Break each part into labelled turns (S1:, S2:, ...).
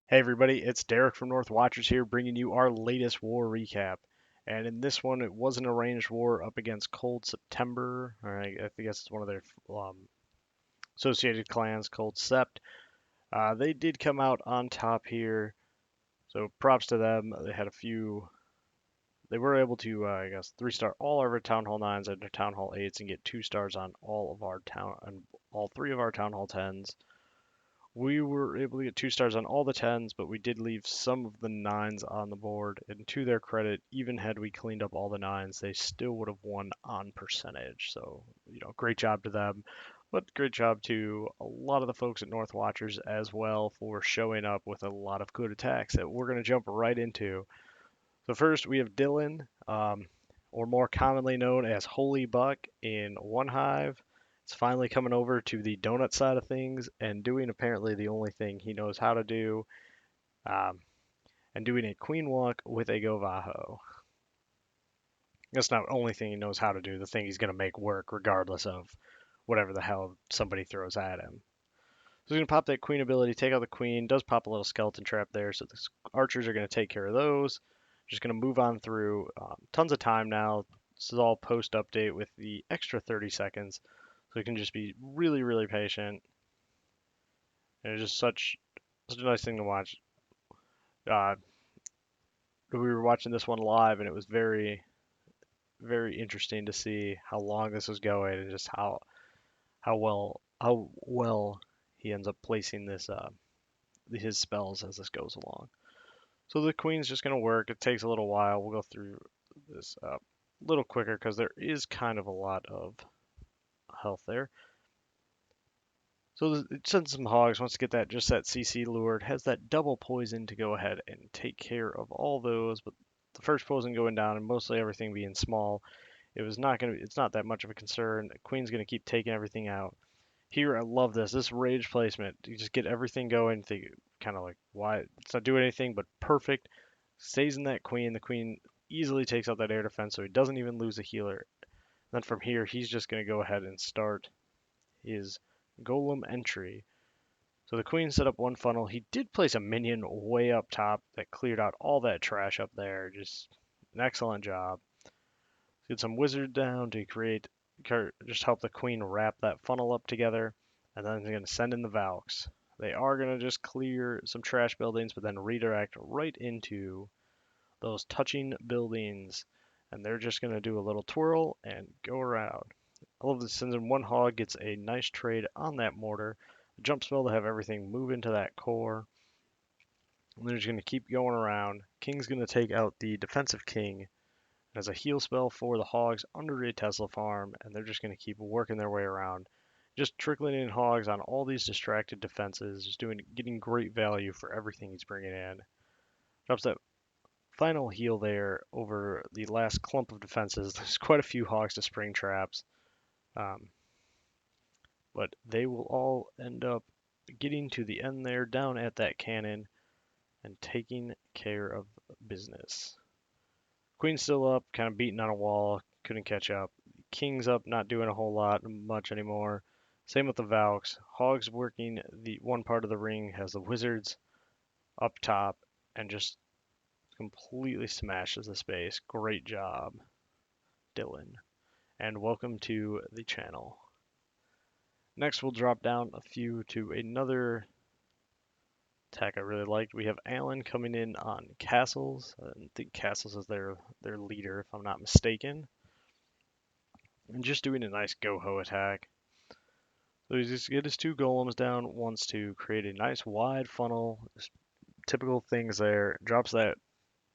S1: Hey everybody, it's Derek from North Watchers here bringing you our latest war recap. And in this one, it was an arranged war up against Cold September. Or I guess it's one of their associated clans, Cold Sept. They did come out on top here, so props to them. They had a few. They were able to, I guess, three-star all of our Town Hall 9s and their Town Hall 8s and get 2 stars on all of our and all three of our Town Hall 10s. We were able to get 2 stars on all the 10s, but we did leave some of the 9s on the board. And to their credit, even had we cleaned up all the 9s, they still would have won on percentage. So, great job to them. But great job to a lot of the folks at North Watchers as well for showing up with a lot of good attacks that we're going to jump right into. So, first we have Dylan, or more commonly known as Holy Buck, in one hive. It's finally coming over to the donut side of things and doing apparently the only thing he knows how to do, um, and doing a queen walk with a GoHo. That's not the only thing he knows how to do, the thing he's going to make work regardless of whatever the hell somebody throws at him. So he's going to pop that queen ability, take out the queen, does pop a little skeleton trap there, so the archers are going to take care of those. Just going to move on through. Tons of time now. This is all post update with the extra 30 seconds. So you can just be really, really patient. And it's just such a nice thing to watch. Uh, we were watching this one live, and it was very, very interesting to see how long this was going and just how well he ends up placing this his spells as this goes along. So the queen's just going to work. It takes a little while. We'll go through this a little quicker because there is kind of a lot of health there. So it sends some hogs. Wants to get that CC lured. Has that double poison to go ahead and take care of all those. But the first poison going down and mostly everything being small, it's not that much of a concern. The queen's going to keep taking everything out. Here, I love this rage placement. You just get everything going. Think kind of like why it's not doing anything, but perfect. Stays in that queen. The queen easily takes out that air defense, so he doesn't even lose a healer. Then from here, he's just going to go ahead and start his golem entry. So the queen set up one funnel. He did place a minion way up top that cleared out all that trash up there. Just an excellent job. Get some wizard down to just help the queen wrap that funnel up together, and then he's going to send in the Valks. They are going to just clear some trash buildings, but then redirect right into those touching buildings, and they're just going to do a little twirl and go around. All of this sends in one hog, gets a nice trade on that mortar. A jump spell to have everything move into that core. And they're just going to keep going around. King's going to take out the defensive king as a heal spell for the hogs under a Tesla farm, and they're just going to keep working their way around. Just trickling in hogs on all these distracted defenses, getting great value for everything he's bringing in. Drops that final heal there over the last clump of defenses. There's quite a few hogs to spring traps, um, but they will all end up getting to the end there, down at that cannon, and taking care of business. Queen's still up, kind of beating on a wall, couldn't catch up. King's up, not doing a whole lot much anymore. Same with the Valks. Hogs working the one part of the ring, has the wizards up top, and just completely smashes the space. Great job, Dylan. And welcome to the channel. Next, we'll drop down a few to another attack I really liked. We have Alan coming in on Castles. I think Castles is their leader, if I'm not mistaken. And just doing a nice GoHo attack. So he's just get his 2 golems down, wants to create a nice wide funnel. Just typical things there. Drops that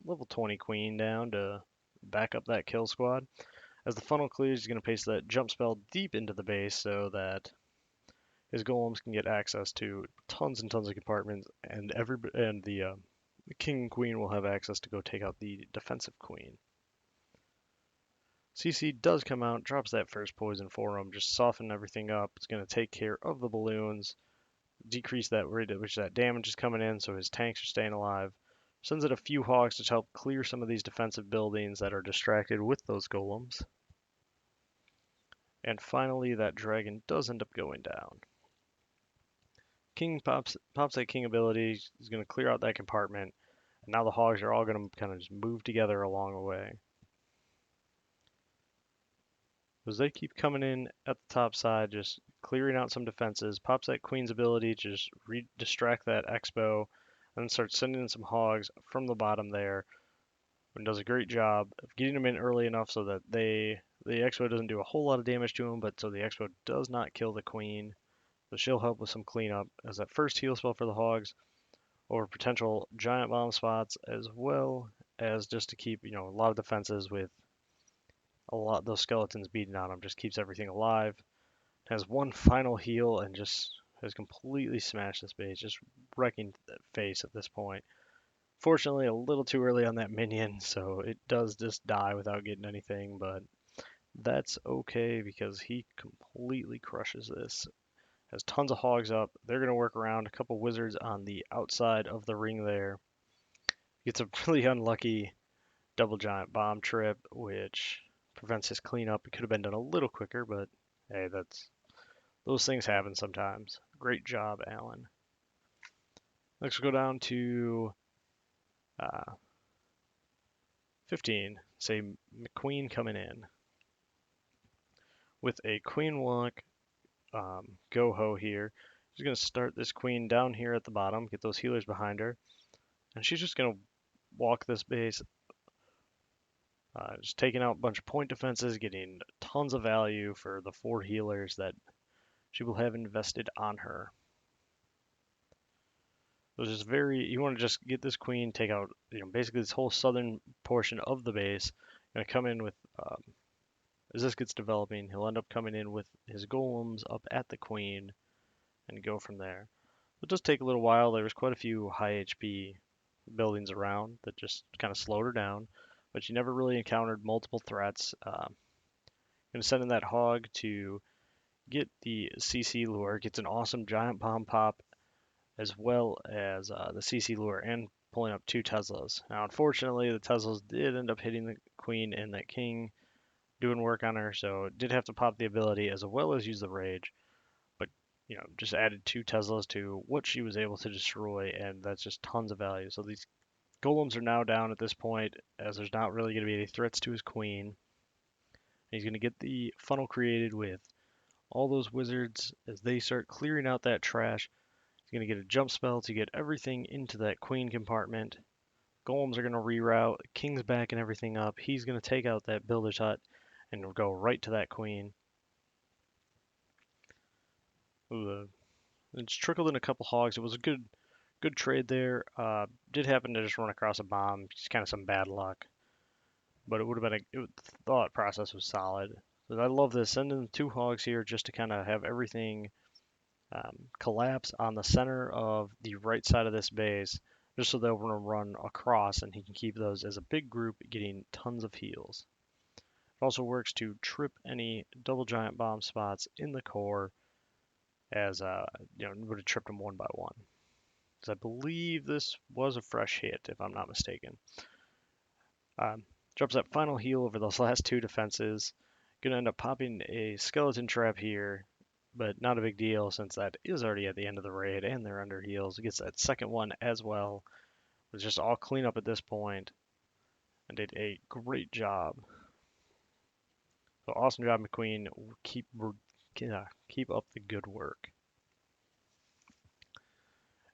S1: level 20 queen down to back up that kill squad. As the funnel clears, he's going to paste that jump spell deep into the base so that his golems can get access to tons and tons of compartments, and the king and queen will have access to go take out the defensive queen. CC does come out, drops that first poison for him, just soften everything up. It's going to take care of the balloons, decrease that rate at which that damage is coming in, so his tanks are staying alive. Sends in a few hogs to help clear some of these defensive buildings that are distracted with those golems. And finally, that dragon does end up going down. King pops that king ability. He's going to clear out that compartment. And now the hogs are all going to kind of just move together along the way. As they keep coming in at the top side, just clearing out some defenses, pops that queen's ability to just distract that expo, and then starts sending in some hogs from the bottom there, and does a great job of getting them in early enough so that the expo doesn't do a whole lot of damage to them, but so the expo does not kill the queen. So she'll help with some cleanup as that first heal spell for the hogs over potential giant bomb spots, as well as just to keep a lot of defenses with a lot those skeletons beating on them. Just keeps everything alive. Has one final heal and just has completely smashed this base, just wrecking the face at this point. Fortunately, a little too early on that minion, so it does just die without getting anything, but that's okay because he completely crushes this. Has tons of hogs up. They're going to work around a couple wizards on the outside of the ring there. Gets a really unlucky double giant bomb trip, which prevents his cleanup. It could have been done a little quicker, but hey, those things happen sometimes. Great job, Alan. Next, we'll go down to uh, 15. Say McQueen coming in with a queen walk GoHo here. She's going to start this queen down here at the bottom, get those healers behind her, and she's just going to walk this base, just taking out a bunch of point defenses, getting tons of value for the 4 healers that she will have invested on her. So it's just you want to just get this queen, take out, basically this whole southern portion of the base. Going to come in with, as this gets developing, he'll end up coming in with his golems up at the queen and go from there. It does take a little while. There was quite a few high HP buildings around that just kind of slowed her down, but she never really encountered multiple threats. Going to send in that hog to get the CC lure. Gets an awesome giant bomb pop as well as the CC lure and pulling up 2 Teslas. Now, unfortunately, the Teslas did end up hitting the queen and that king, doing work on her, so it did have to pop the ability as well as use the rage. But just added 2 Teslas to what she was able to destroy, and that's just tons of value. So these golems are now down at this point, as there's not really going to be any threats to his queen. He's going to get the funnel created with all those wizards as they start clearing out that trash. He's going to get a jump spell to get everything into that queen compartment. Golems are going to reroute, king's backing everything up. He's going to take out that builder's hut and go right to that queen. Ooh, it's trickled in a couple hogs. It was a good trade there. Did happen to just run across a bomb, just kind of some bad luck. But it would have been the thought process was solid. But I love this. Sending 2 hogs here just to kind of have everything collapse on the center of the right side of this base, just so they'll run across and he can keep those as a big group, getting tons of heals. It also works to trip any double giant bomb spots in the core, as would have tripped them one by one. Because I believe this was a fresh hit, if I'm not mistaken. Drops that final heal over those last 2 defenses. Gonna end up popping a skeleton trap here, but not a big deal since that is already at the end of the raid and they're under heals. It gets that second one as well. It was just all cleanup at this point and did a great job. So awesome job, McQueen. Keep up the good work.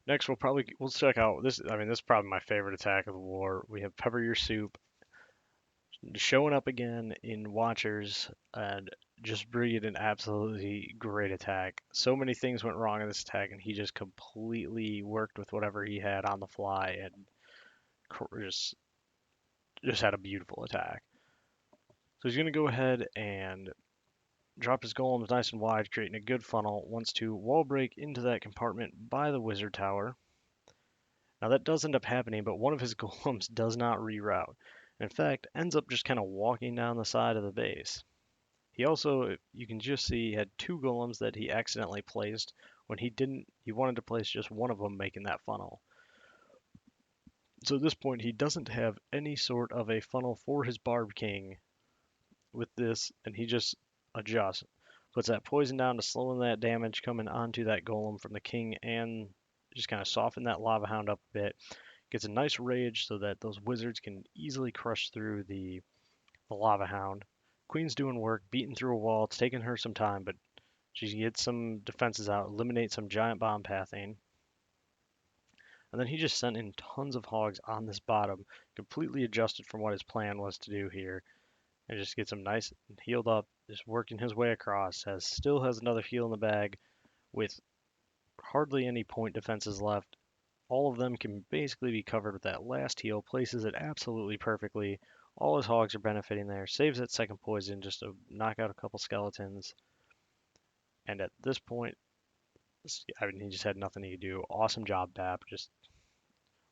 S1: Next, we'll check out this. I mean, this is probably my favorite attack of the war. We have Pepper Your Soup showing up again in Watchers and just bringing an absolutely great attack. So many things went wrong in this attack, and he just completely worked with whatever he had on the fly and just had a beautiful attack. So he's going to go ahead and drop his golems nice and wide, creating a good funnel. Wants to wall break into that compartment by the wizard tower. Now that does end up happening, but one of his golems does not reroute. In fact, ends up just kind of walking down the side of the base. He also, you can just see, he had 2 golems that he accidentally placed when he didn't. He wanted to place just one of them, making that funnel. So at this point, he doesn't have any sort of a funnel for his Barb King with this, and he just adjusts. Puts that poison down to slowing that damage coming onto that golem from the king and just kind of soften that lava hound up a bit. Gets a nice rage so that those wizards can easily crush through the lava hound. Queen's doing work, beating through a wall. It's taking her some time, but she gets some defenses out, eliminates some giant bomb pathing. And then he just sent in tons of hogs on this bottom, completely adjusted from what his plan was to do here. And just gets him nice and healed up, just working his way across. Still has another heal in the bag with hardly any point defenses left. All of them can basically be covered with that last heal, places it absolutely perfectly. All his hogs are benefiting there, saves that second poison just to knock out a couple skeletons. And at this point, I mean, he just had nothing he could do. Awesome job, Bap. Just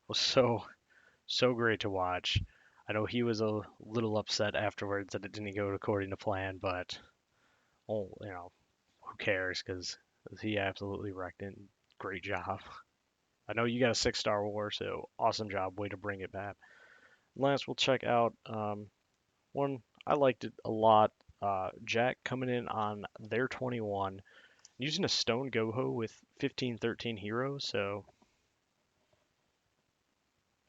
S1: was so great to watch. I know he was a little upset afterwards that it didn't go according to plan, but oh, who cares? Because he absolutely wrecked it. Great job. I know you got a 6-star war, so awesome job. Way to bring it back. Last, we'll check out one. I liked it a lot. Jack coming in on their 21, using a stone GoHo with 15-13 heroes. So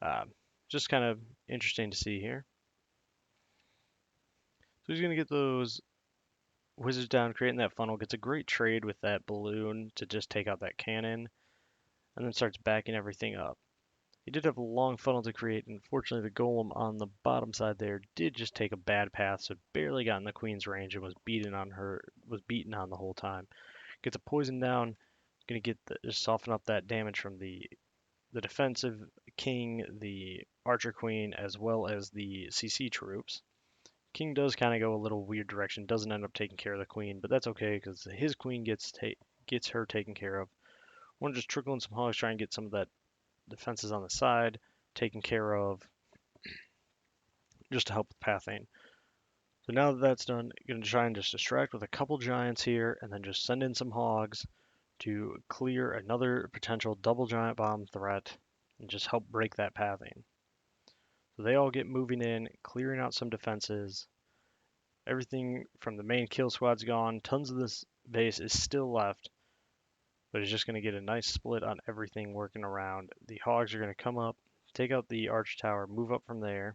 S1: um, just kind of interesting to see here. So he's going to get those wizards down, creating that funnel. Gets a great trade with that balloon to just take out that cannon, and then starts backing everything up. He did have a long funnel to create, and unfortunately the golem on the bottom side there did just take a bad path, so barely got in the queen's range and was beaten on the whole time. Gets a poison down, gonna just soften up that damage from the defensive king, the archer queen, as well as the CC troops. King does kind of go a little weird direction, doesn't end up taking care of the queen, but that's okay because his queen gets her taken care of. Want to just trickle in some hogs, try and get some of that defenses on the side taken care of, just to help with pathing. So now that that's done, you're going to try and just distract with a couple giants here, and then just send in some hogs to clear another potential double giant bomb threat, and just help break that pathing. So they all get moving in, clearing out some defenses. Everything from the main kill squad's gone. Tons of this base is still left, but it's just going to get a nice split on everything working around. The hogs are going to come up, take out the arch tower, move up from there,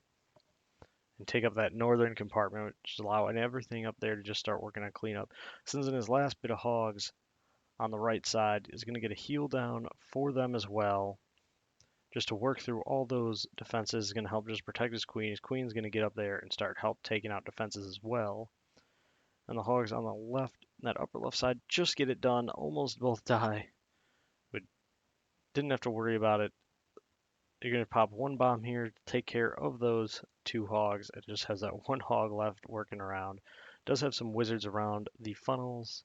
S1: and take up that northern compartment, which is allowing everything up there to just start working on cleanup. Since in his last bit of hogs on the right side is going to get a heal down for them as well, just to work through all those defenses. Is going to help just protect his queen. His queen's going to get up there and start help taking out defenses as well. And the hogs on the left, that upper left side, just get it done. Almost both die, but didn't have to worry about it. You're going to pop one bomb here to take care of those two hogs. It just has that one hog left working around. Does have some wizards around the funnels,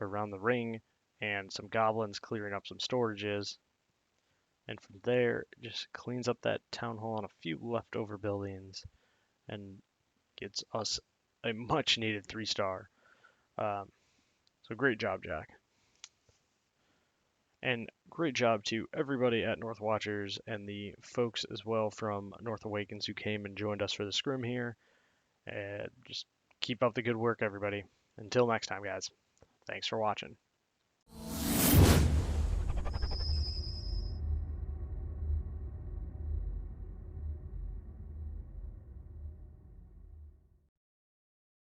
S1: or around the ring, and some goblins clearing up some storages. And from there, just cleans up that town hall on a few leftover buildings and gets us a much needed 3-star. So great job, Jack. And great job to everybody at North Watchers and the folks as well from North Awakens who came and joined us for the scrim here. And just keep up the good work, everybody. Until next time, guys. Thanks for watching.